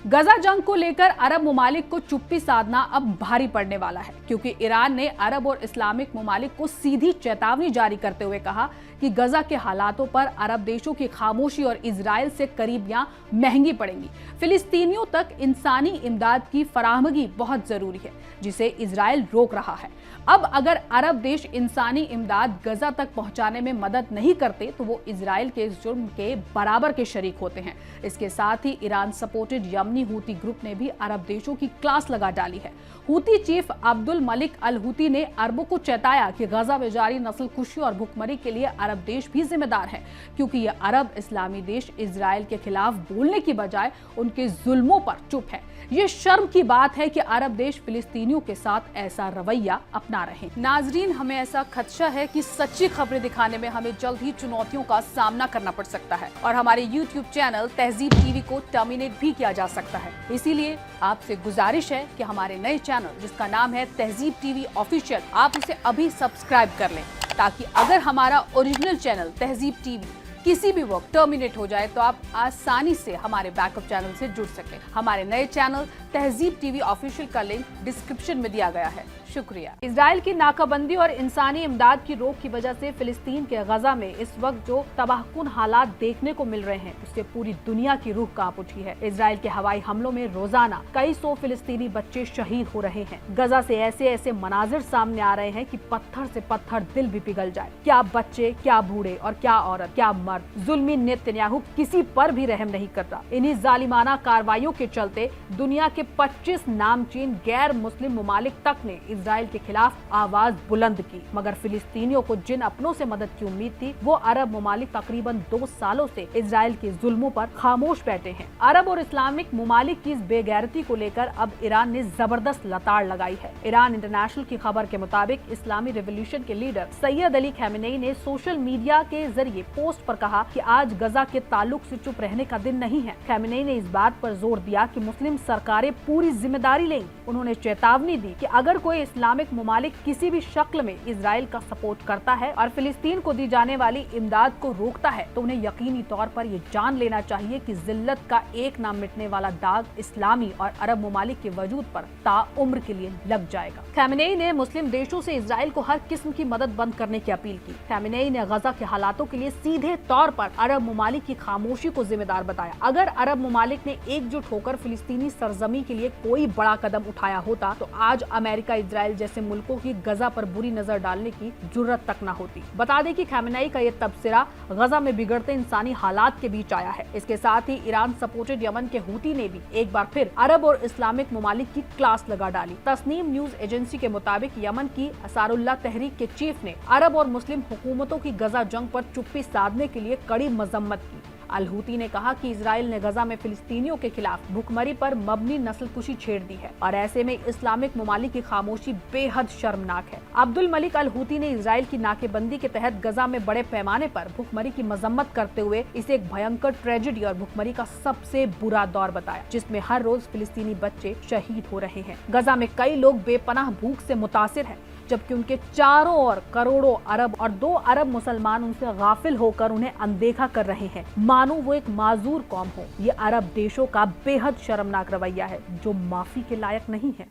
गजा जंग को लेकर अरब ममालिक को चुप्पी साधना अब भारी पड़ने वाला है, क्योंकि ईरान ने अरब और इस्लामिक ममालिक को सीधी चेतावनी जारी करते हुए कहा कि गजा के हालातों पर अरब देशों की खामोशी और इजराइल से करीबियां महंगी पड़ेंगी। फिलिस्तीनियों तक इंसानी इमदाद की फराहमगी बहुत जरूरी है, जिसे इजराइल रोक रहा है। अब अगर अरब देश इंसानी इमदाद गजा तक पहुंचाने में मदद नहीं करते तो वो इजराइल के इस जुर्म के बराबर के शरीक होते हैं। इसके साथ ही ईरान सपोर्टेड यमनी हूती ग्रुप ने भी अरब देशों की क्लास लगा डाली है। Houthi chief Abdul Malik al Houthi ने अरबों को चेताया कि गजा में जारी नस्लकुशी और भुखमरी के लिए अरब देश भी जिम्मेदार है, क्योंकि ये अरब इस्लामी देश इजराइल के खिलाफ बोलने की बजाय उनके जुल्मों पर चुप है। ये शर्म की बात है कि अरब देश फिलिस्तीनियों के साथ ऐसा रवैया अपना रहे। नाजरीन, हमें ऐसा खदशा है कि सच्ची खबरें दिखाने में हमें जल्द ही चुनौतियों का सामना करना पड़ सकता है और हमारे YouTube चैनल तहजीब टीवी को टर्मिनेट भी किया जा सकता है। इसीलिए आपसे गुजारिश है कि हमारे नए चैनल, जिसका नाम है तहजीब टीवी ऑफिशियल, आप उसे अभी सब्सक्राइब कर लें, ताकि अगर हमारा ओरिजिनल चैनल तहजीब टीवी किसी भी वक्त टर्मिनेट हो जाए तो आप आसानी से हमारे बैकअप चैनल से जुड़ सकें। हमारे नए चैनल तहजीब टीवी ऑफिशियल का लिंक डिस्क्रिप्शन में दिया गया है। शुक्रिया। इजराइल की नाकाबंदी और इंसानी इमदाद की रोक की वजह से फिलिस्तीन के गजा में इस वक्त जो तबाहकुन हालात देखने को मिल रहे हैं, उससे पूरी दुनिया की रूह कांप उठी है। इजराइल के हवाई हमलों में रोजाना कई सौ फिलिस्तीनी बच्चे शहीद हो रहे हैं। गजा से ऐसे ऐसे मनाजिर सामने आ रहे हैं कि पत्थर से पत्थर दिल भी पिघल जाए। क्या बच्चे, क्या बूढ़े और क्या औरत, क्या मर्द। जुल्मी नेतन्याहू किसी पर भी रहम नहीं करता। इन्हीं जालिमाना कार्रवाइयों के चलते दुनिया के 25 नामचीन गैर मुस्लिम ममालिक तक ने इजराइल के खिलाफ आवाज बुलंद की, मगर फिलिस्तीनियों को जिन अपनों से मदद की उम्मीद थी, वो अरब ममालिक तकरीबन 2 सालों से इजराइल के जुल्मों पर खामोश बैठे हैं। अरब और इस्लामिक ममालिक की इस बेगैरती को लेकर अब ईरान ने जबरदस्त लताड़ लगाई है। ईरान इंटरनेशनल की खबर के मुताबिक इस्लामी रिवॉल्यूशन के लीडर सैयद अली खamenei ने सोशल मीडिया के जरिए पोस्ट पर कहा कि आज गजा के ताल्लुक से चुप रहने का दिन नहीं है। खamenei ने इस बात पर जोर दिया कि मुस्लिम सरकारें पूरी जिम्मेदारी लेंगी। उन्होंने चेतावनी दी कि अगर कोई इस्लामिक ममालिक किसी भी शक्ल में इजराइल का सपोर्ट करता है और फिलिस्तीन को दी जाने वाली इमदाद को रोकता है, तो उन्हें यकीनी तौर पर ये जान लेना चाहिए कि जिल्लत का एक ना मिटने वाला दाग इस्लामी और अरब ममालिक के वजूद पर ताउम्र के लिए लग जाएगा। खamenei ने मुस्लिम देशों से इजराइल को हर किस्म की मदद बंद करने की अपील की। खamenei ने गजा के हालातों के लिए सीधे तौर पर अरब ममालिक की खामोशी को जिम्मेदार बताया। अगर अरब ममालिक ने एकजुट होकर फिलिस्तीनी सरजमी के लिए कोई बड़ा कदम उठाया होता, तो आज अमेरिका, इजराइल जैसे मुल्कों की गजा पर बुरी नजर डालने की जुर्रत तक न होती। बता दें कि खamenei का ये तबसरा गजा में बिगड़ते इंसानी हालात के बीच आया है। इसके साथ ही ईरान सपोर्टेड यमन के हूती ने भी एक बार फिर अरब और इस्लामिक ममालिक की क्लास लगा डाली। तस्नीम न्यूज एजेंसी के मुताबिक यमन की अंसारुल्लाह तहरीक के चीफ ने अरब और मुस्लिम हुकूमतों की गजा जंग पर चुप्पी साधने के लिए कड़ी मजम्मत की। अल हूती ने कहा कि इजराइल ने गजा में फिलिस्तीनियों के खिलाफ भुखमरी पर मबनी नस्लकुशी छेड़ दी है और ऐसे में इस्लामिक ममालिक की खामोशी बेहद शर्मनाक है। अब्दुल मलिक अल हूती ने इजराइल की नाकेबंदी के तहत गजा में बड़े पैमाने पर भुखमरी की मजम्मत करते हुए इसे एक भयंकर ट्रेजेडी और भुखमरी का सबसे बुरा दौर बताया, जिसमें हर रोज फिलिस्तीनी बच्चे शहीद हो रहे हैं। गजा में कई लोग बेपनाह भूख से मुतासिर हैं, जबकि उनके चारों ओर करोड़ों अरब और 2 अरब मुसलमान उनसे गाफिल होकर उन्हें अनदेखा कर रहे हैं, मानो वो एक माजूर कौम हो। ये अरब देशों का बेहद शर्मनाक रवैया है, जो माफी के लायक नहीं है।